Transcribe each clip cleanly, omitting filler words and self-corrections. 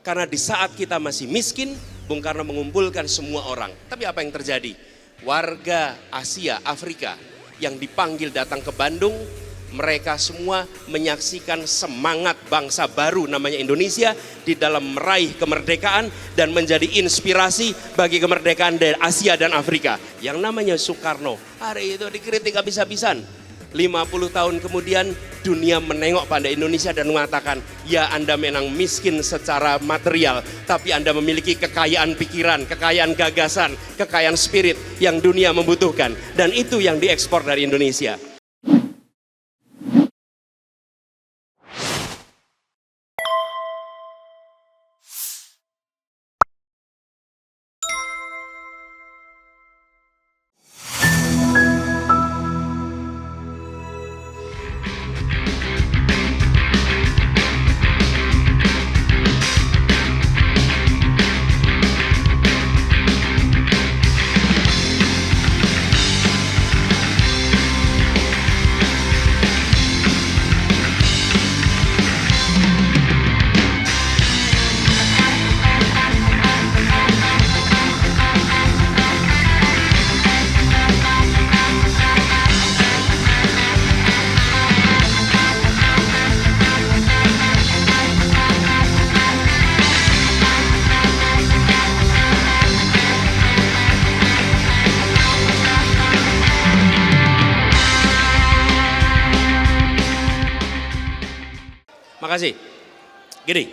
Karena di saat kita masih miskin, Bung Karno mengumpulkan semua orang. Tapi apa yang terjadi? Warga Asia, Afrika yang dipanggil datang ke Bandung, mereka semua menyaksikan semangat bangsa baru namanya Indonesia di dalam meraih kemerdekaan dan menjadi inspirasi bagi kemerdekaan dari Asia dan Afrika. Yang namanya Soekarno, hari itu dikritik habis-habisan. 50 tahun kemudian dunia menengok pada Indonesia dan mengatakan, ya Anda memang miskin secara material, tapi Anda memiliki kekayaan pikiran, kekayaan gagasan, kekayaan spirit yang dunia membutuhkan. Dan itu yang diekspor dari Indonesia. Makasih. Gini,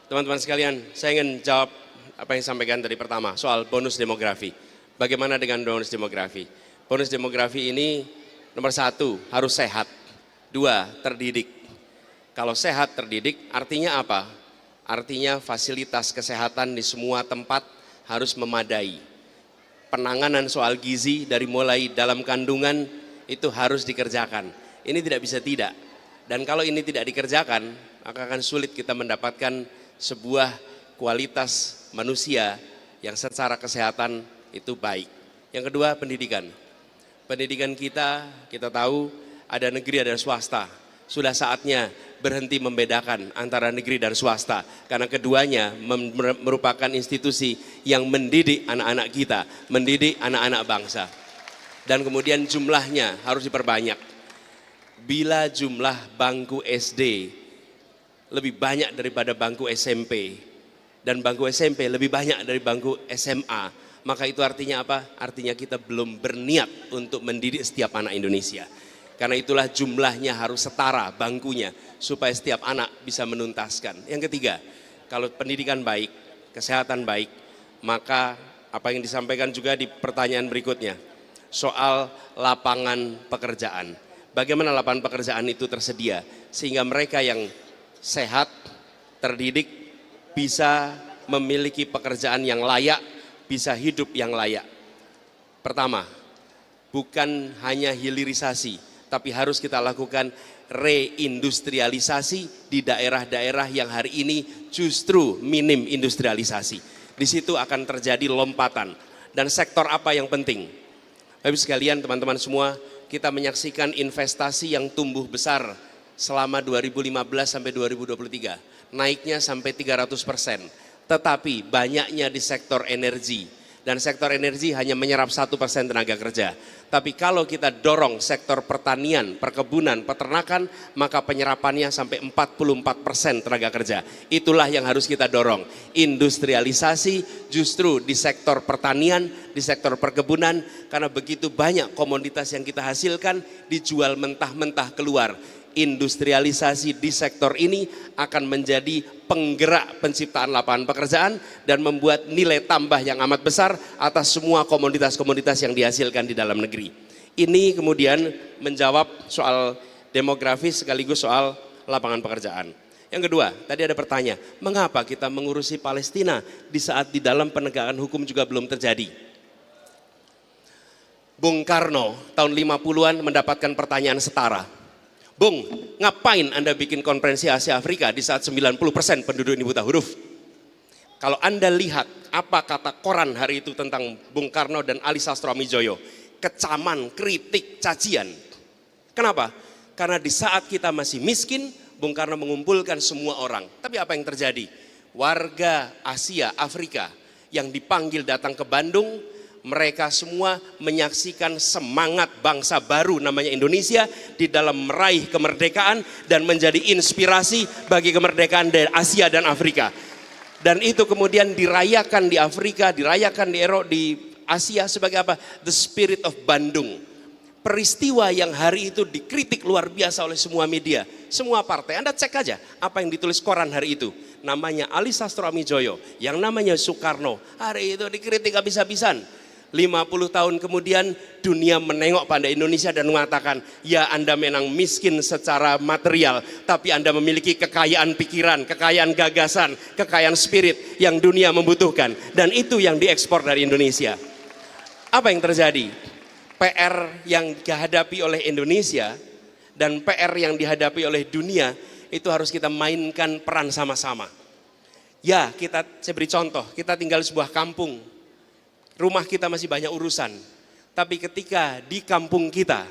teman-teman sekalian, saya ingin jawab apa yang disampaikan tadi pertama soal bonus demografi. Bagaimana dengan bonus demografi? Bonus demografi ini nomor 1 harus sehat, 2 terdidik. Kalau sehat terdidik artinya apa? Artinya fasilitas kesehatan di semua tempat harus memadai. Penanganan soal gizi dari mulai dalam kandungan itu harus dikerjakan. Ini tidak bisa tidak. Dan kalau ini tidak dikerjakan, maka akan sulit kita mendapatkan sebuah kualitas manusia yang secara kesehatan itu baik. Yang kedua, pendidikan. Pendidikan kita tahu ada negeri, ada swasta. Sudah saatnya berhenti membedakan antara negeri dan swasta. Karena keduanya merupakan institusi yang mendidik anak-anak kita, mendidik anak-anak bangsa. Dan kemudian jumlahnya harus diperbanyak. Bila jumlah bangku SD lebih banyak daripada bangku SMP dan bangku SMP lebih banyak dari bangku SMA, maka itu artinya apa? Artinya kita belum berniat untuk mendidik setiap anak Indonesia. Karena itulah jumlahnya harus setara bangkunya supaya setiap anak bisa menuntaskan. Yang ketiga, kalau pendidikan baik, kesehatan baik, maka apa yang disampaikan juga di pertanyaan berikutnya soal lapangan pekerjaan. Bagaimana lapangan pekerjaan itu tersedia sehingga mereka yang sehat, terdidik, bisa memiliki pekerjaan yang layak, bisa hidup yang layak. Pertama, bukan hanya hilirisasi, tapi harus kita lakukan reindustrialisasi di daerah-daerah yang hari ini justru minim industrialisasi. Di situ akan terjadi lompatan. Dan sektor apa yang penting? Bapak sekalian, teman-teman semua, kita menyaksikan investasi yang tumbuh besar selama 2015 sampai 2023, naiknya sampai 300%. Tetapi banyaknya di sektor energi, dan sektor energi hanya menyerap 1% tenaga kerja. Tapi kalau kita dorong sektor pertanian, perkebunan, peternakan, maka penyerapannya sampai 44% tenaga kerja. Itulah yang harus kita dorong. Industrialisasi justru di sektor pertanian, di sektor perkebunan, karena begitu banyak komoditas yang kita hasilkan dijual mentah-mentah keluar. Industrialisasi di sektor ini akan menjadi penggerak penciptaan lapangan pekerjaan dan membuat nilai tambah yang amat besar atas semua komoditas-komoditas yang dihasilkan di dalam negeri. Ini kemudian menjawab soal demografis sekaligus soal lapangan pekerjaan. Yang kedua, tadi ada pertanyaan, mengapa kita mengurusi Palestina di saat di dalam penegakan hukum juga belum terjadi? Bung Karno tahun 50-an mendapatkan pertanyaan setara. Bung, ngapain Anda bikin konferensi Asia Afrika di saat 90% penduduk ini buta huruf? Kalau Anda lihat apa kata koran hari itu tentang Bung Karno dan Ali Sastroamidjojo, kecaman, kritik, cacian. Kenapa? Karena di saat kita masih miskin, Bung Karno mengumpulkan semua orang. Tapi apa yang terjadi? warga Asia, Afrika yang dipanggil datang ke Bandung, mereka semua menyaksikan semangat bangsa baru namanya Indonesia di dalam meraih kemerdekaan dan menjadi inspirasi bagi kemerdekaan dari Asia dan Afrika. Dan itu kemudian dirayakan di Afrika, dirayakan di Eropa, di Asia sebagai apa? The Spirit of Bandung. Peristiwa yang hari itu dikritik luar biasa oleh semua media, semua partai. Anda cek aja apa yang ditulis koran hari itu. Namanya Ali Sastro Amijoyo, yang namanya Soekarno. Hari itu dikritik habis-habisan. 50 tahun kemudian dunia menengok pada Indonesia dan mengatakan, ya Anda memang miskin secara material, tapi Anda memiliki kekayaan pikiran, kekayaan gagasan, kekayaan spirit yang dunia membutuhkan. Dan itu yang diekspor dari Indonesia. Apa yang terjadi? PR yang dihadapi oleh Indonesia dan PR yang dihadapi oleh dunia itu harus kita mainkan peran sama-sama. Ya, saya beri contoh, kita tinggal di sebuah kampung. Rumah kita masih banyak urusan. Tapi ketika di kampung kita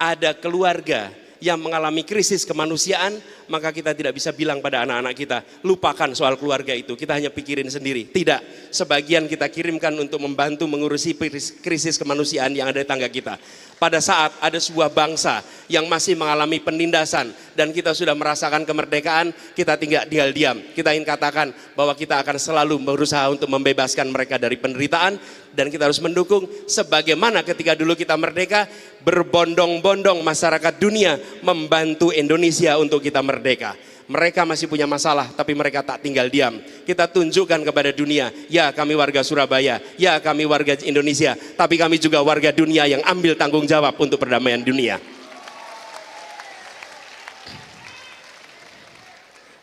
ada keluarga yang mengalami krisis kemanusiaan, maka kita tidak bisa bilang pada anak-anak kita, lupakan soal keluarga itu, kita hanya pikirin sendiri. Tidak, sebagian kita kirimkan untuk membantu mengurusi krisis kemanusiaan yang ada di tangga kita. Pada saat ada sebuah bangsa yang masih mengalami penindasan dan kita sudah merasakan kemerdekaan, kita tinggal diam. Kita ingin katakan bahwa kita akan selalu berusaha untuk membebaskan mereka dari penderitaan dan kita harus mendukung sebagaimana ketika dulu kita merdeka, berbondong-bondong masyarakat dunia membantu Indonesia untuk kita merdeka. Mereka masih punya masalah, tapi mereka tak tinggal diam. Kita tunjukkan kepada dunia, ya kami warga Surabaya, ya kami warga Indonesia, tapi kami juga warga dunia yang ambil tanggung jawab untuk perdamaian dunia.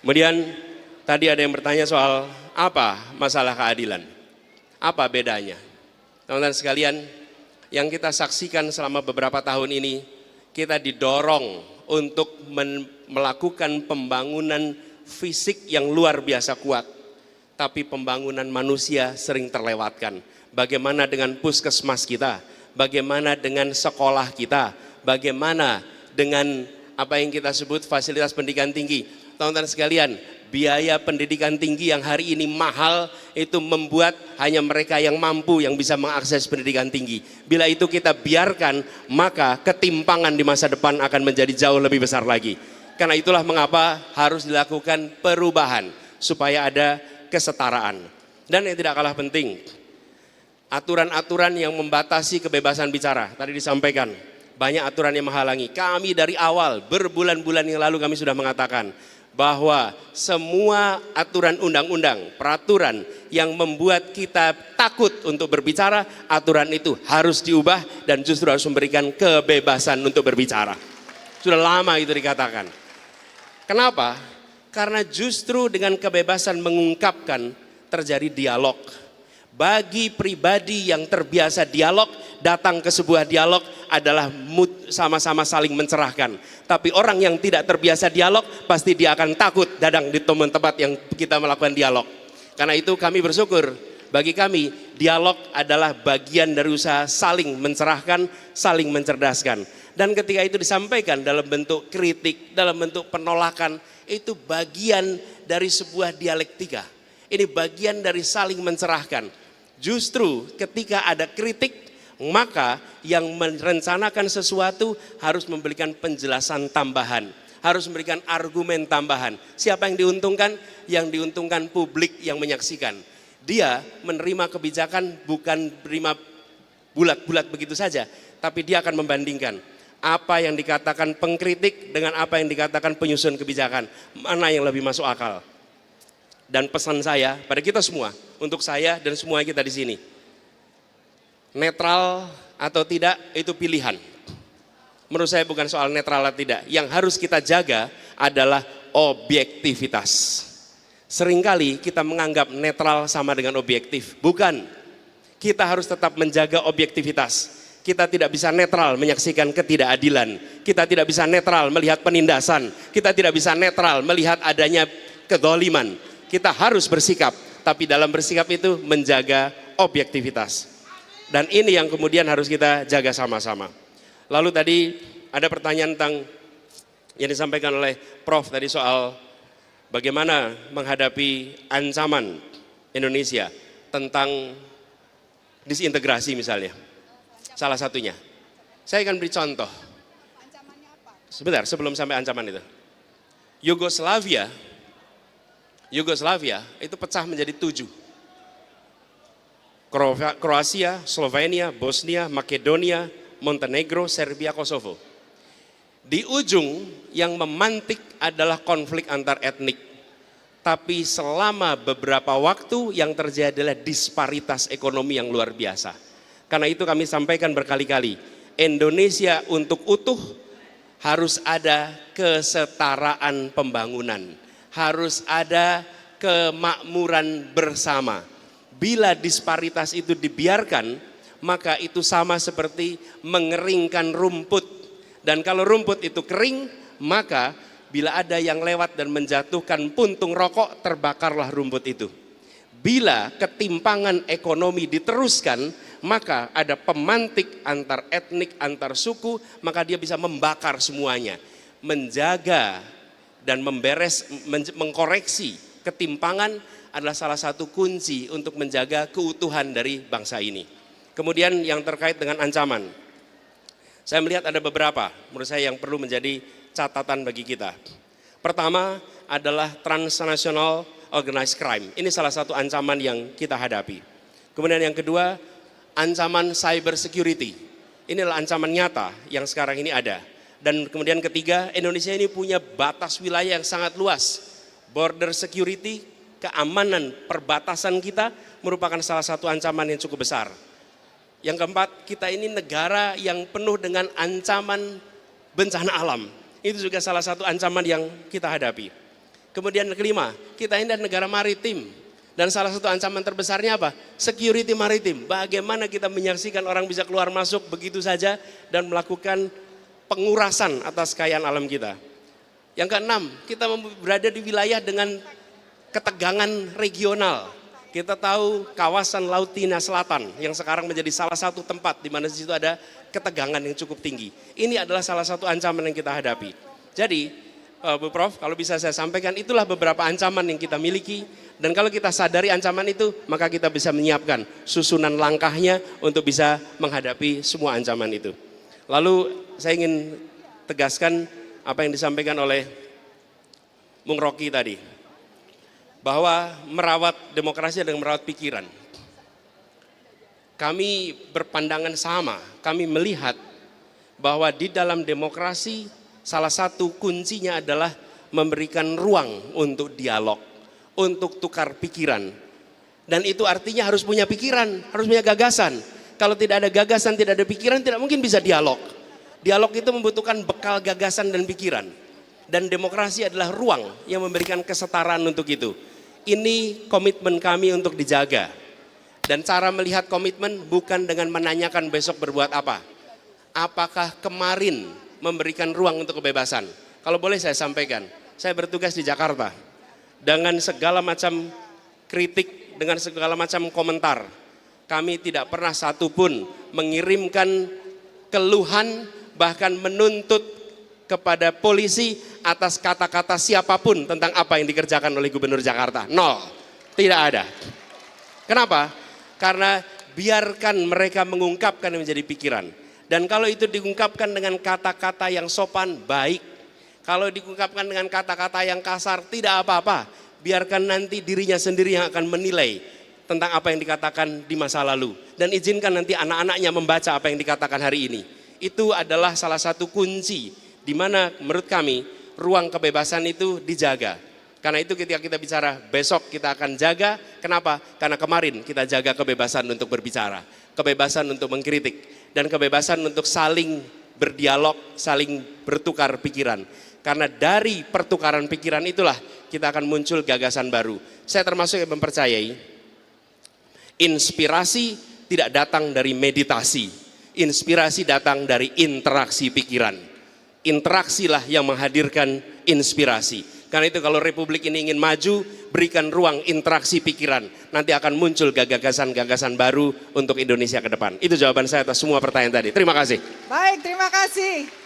Kemudian tadi ada yang bertanya soal apa masalah keadilan, apa bedanya. Teman-teman sekalian, yang kita saksikan selama beberapa tahun ini, kita didorong untuk melakukan pembangunan fisik yang luar biasa kuat. Tapi pembangunan manusia sering terlewatkan. Bagaimana dengan puskesmas kita? Bagaimana dengan sekolah kita? Bagaimana dengan apa yang kita sebut fasilitas pendidikan tinggi? Teman-teman sekalian, biaya pendidikan tinggi yang hari ini mahal itu membuat hanya mereka yang mampu yang bisa mengakses pendidikan tinggi. Bila itu kita biarkan, maka ketimpangan di masa depan akan menjadi jauh lebih besar lagi. Karena itulah mengapa harus dilakukan perubahan supaya ada kesetaraan. Dan yang tidak kalah penting, aturan-aturan yang membatasi kebebasan bicara. Tadi disampaikan, banyak aturan yang menghalangi. Kami dari awal, berbulan-bulan yang lalu kami sudah mengatakan bahwa semua aturan undang-undang, peraturan yang membuat kita takut untuk berbicara, aturan itu harus diubah dan justru harus memberikan kebebasan untuk berbicara. Sudah lama itu dikatakan. Kenapa? Karena justru dengan kebebasan mengungkapkan terjadi dialog. Bagi pribadi yang terbiasa dialog, datang ke sebuah dialog adalah sama-sama saling mencerahkan. Tapi orang yang tidak terbiasa dialog, pasti dia akan takut datang di tempat yang kita melakukan dialog. Karena itu kami bersyukur, bagi kami dialog adalah bagian dari usaha saling mencerahkan, saling mencerdaskan. Dan ketika itu disampaikan dalam bentuk kritik, dalam bentuk penolakan, itu bagian dari sebuah dialektika. Ini bagian dari saling mencerahkan. Justru ketika ada kritik, maka yang merencanakan sesuatu harus memberikan penjelasan tambahan, harus memberikan argumen tambahan. Siapa yang diuntungkan? Yang diuntungkan publik yang menyaksikan. Dia menerima kebijakan bukan menerima bulat-bulat begitu saja, tapi dia akan membandingkan apa yang dikatakan pengkritik dengan apa yang dikatakan penyusun kebijakan. Mana yang lebih masuk akal? Dan pesan saya pada kita semua, untuk saya dan semua kita di sini, netral atau tidak itu pilihan. Menurut saya bukan soal netral atau tidak. Yang harus kita jaga adalah objektivitas. Seringkali kita menganggap netral sama dengan objektif. Bukan. Kita harus tetap menjaga objektivitas. Kita tidak bisa netral menyaksikan ketidakadilan. Kita tidak bisa netral melihat penindasan. Kita tidak bisa netral melihat adanya kezaliman. Kita harus bersikap, tapi dalam bersikap itu menjaga objektivitas. Dan ini yang kemudian harus kita jaga sama-sama. Lalu tadi ada pertanyaan tentang yang disampaikan oleh Prof tadi soal bagaimana menghadapi ancaman Indonesia tentang disintegrasi misalnya. Salah satunya. Saya akan beri contoh. Sebentar, sebelum sampai ancaman itu. Yugoslavia itu pecah menjadi 7. Kroasia, Slovenia, Bosnia, Makedonia, Montenegro, Serbia, Kosovo. Di ujung yang memantik adalah konflik antar etnik. Tapi selama beberapa waktu yang terjadi adalah disparitas ekonomi yang luar biasa. Karena itu kami sampaikan berkali-kali, Indonesia untuk utuh harus ada kesetaraan pembangunan, harus ada kemakmuran bersama. Bila disparitas itu dibiarkan, maka itu sama seperti mengeringkan rumput. Dan kalau rumput itu kering, maka bila ada yang lewat dan menjatuhkan puntung rokok, terbakarlah rumput itu. Bila ketimpangan ekonomi diteruskan, maka ada pemantik antar etnik, antar suku, maka dia bisa membakar semuanya. Menjaga dan mengkoreksi ketimpangan adalah salah satu kunci untuk menjaga keutuhan dari bangsa ini. Kemudian yang terkait dengan ancaman, saya melihat ada beberapa menurut saya yang perlu menjadi catatan bagi kita. Pertama adalah transnational organized crime. Ini salah satu ancaman yang kita hadapi. Kemudian yang kedua, ancaman cyber security. Inilah ancaman nyata yang sekarang ini ada. Dan kemudian ketiga, Indonesia ini punya batas wilayah yang sangat luas. Border security, keamanan perbatasan kita merupakan salah satu ancaman yang cukup besar. Yang keempat, kita ini negara yang penuh dengan ancaman bencana alam. Itu juga salah satu ancaman yang kita hadapi. Kemudian kelima, kita ini adalah negara maritim. Dan salah satu ancaman terbesarnya apa? Security maritim. Bagaimana kita menyaksikan orang bisa keluar masuk begitu saja dan melakukan pengurasan atas kekayaan alam kita. Yang keenam, kita berada di wilayah dengan ketegangan regional. Kita tahu kawasan Laut Cina Selatan yang sekarang menjadi salah satu tempat di mana di situ ada ketegangan yang cukup tinggi. Ini adalah salah satu ancaman yang kita hadapi. Jadi, Bu Prof, kalau bisa saya sampaikan, itulah beberapa ancaman yang kita miliki. Dan kalau kita sadari ancaman itu, maka kita bisa menyiapkan susunan langkahnya untuk bisa menghadapi semua ancaman itu. Lalu saya ingin tegaskan apa yang disampaikan oleh Bung Rocky tadi. Bahwa merawat demokrasi adalah merawat pikiran. Kami berpandangan sama, kami melihat bahwa di dalam demokrasi salah satu kuncinya adalah memberikan ruang untuk dialog, untuk tukar pikiran. Dan itu artinya harus punya pikiran, harus punya gagasan. Kalau tidak ada gagasan, tidak ada pikiran, tidak mungkin bisa dialog. Dialog itu membutuhkan bekal gagasan dan pikiran. Dan demokrasi adalah ruang yang memberikan kesetaraan untuk itu. Ini komitmen kami untuk dijaga. Dan cara melihat komitmen bukan dengan menanyakan besok berbuat apa. Apakah kemarin memberikan ruang untuk kebebasan? Kalau boleh saya sampaikan, saya bertugas di Jakarta. Dengan segala macam kritik, dengan segala macam komentar, kami tidak pernah satupun mengirimkan keluhan, bahkan menuntut kepada polisi atas kata-kata siapapun tentang apa yang dikerjakan oleh Gubernur Jakarta. Nol, tidak ada. Kenapa? Karena biarkan mereka mengungkapkan yang menjadi pikiran. Dan kalau itu diungkapkan dengan kata-kata yang sopan, baik. Kalau diungkapkan dengan kata-kata yang kasar, tidak apa-apa. Biarkan nanti dirinya sendiri yang akan menilai tentang apa yang dikatakan di masa lalu. Dan izinkan nanti anak-anaknya membaca apa yang dikatakan hari ini. Itu adalah salah satu kunci di mana menurut kami ruang kebebasan itu dijaga. Karena itu ketika kita bicara besok kita akan jaga. Kenapa? Karena kemarin kita jaga kebebasan untuk berbicara, kebebasan untuk mengkritik, dan kebebasan untuk saling berdialog, saling bertukar pikiran. Karena dari pertukaran pikiran itulah kita akan muncul gagasan baru. Saya termasuk yang mempercayai inspirasi tidak datang dari meditasi. Inspirasi datang dari interaksi pikiran. Interaksilah yang menghadirkan inspirasi. Karena itu kalau Republik ini ingin maju, berikan ruang interaksi pikiran. Nanti akan muncul gagasan-gagasan baru untuk Indonesia ke depan. Itu jawaban saya atas semua pertanyaan tadi. Terima kasih. Baik, terima kasih.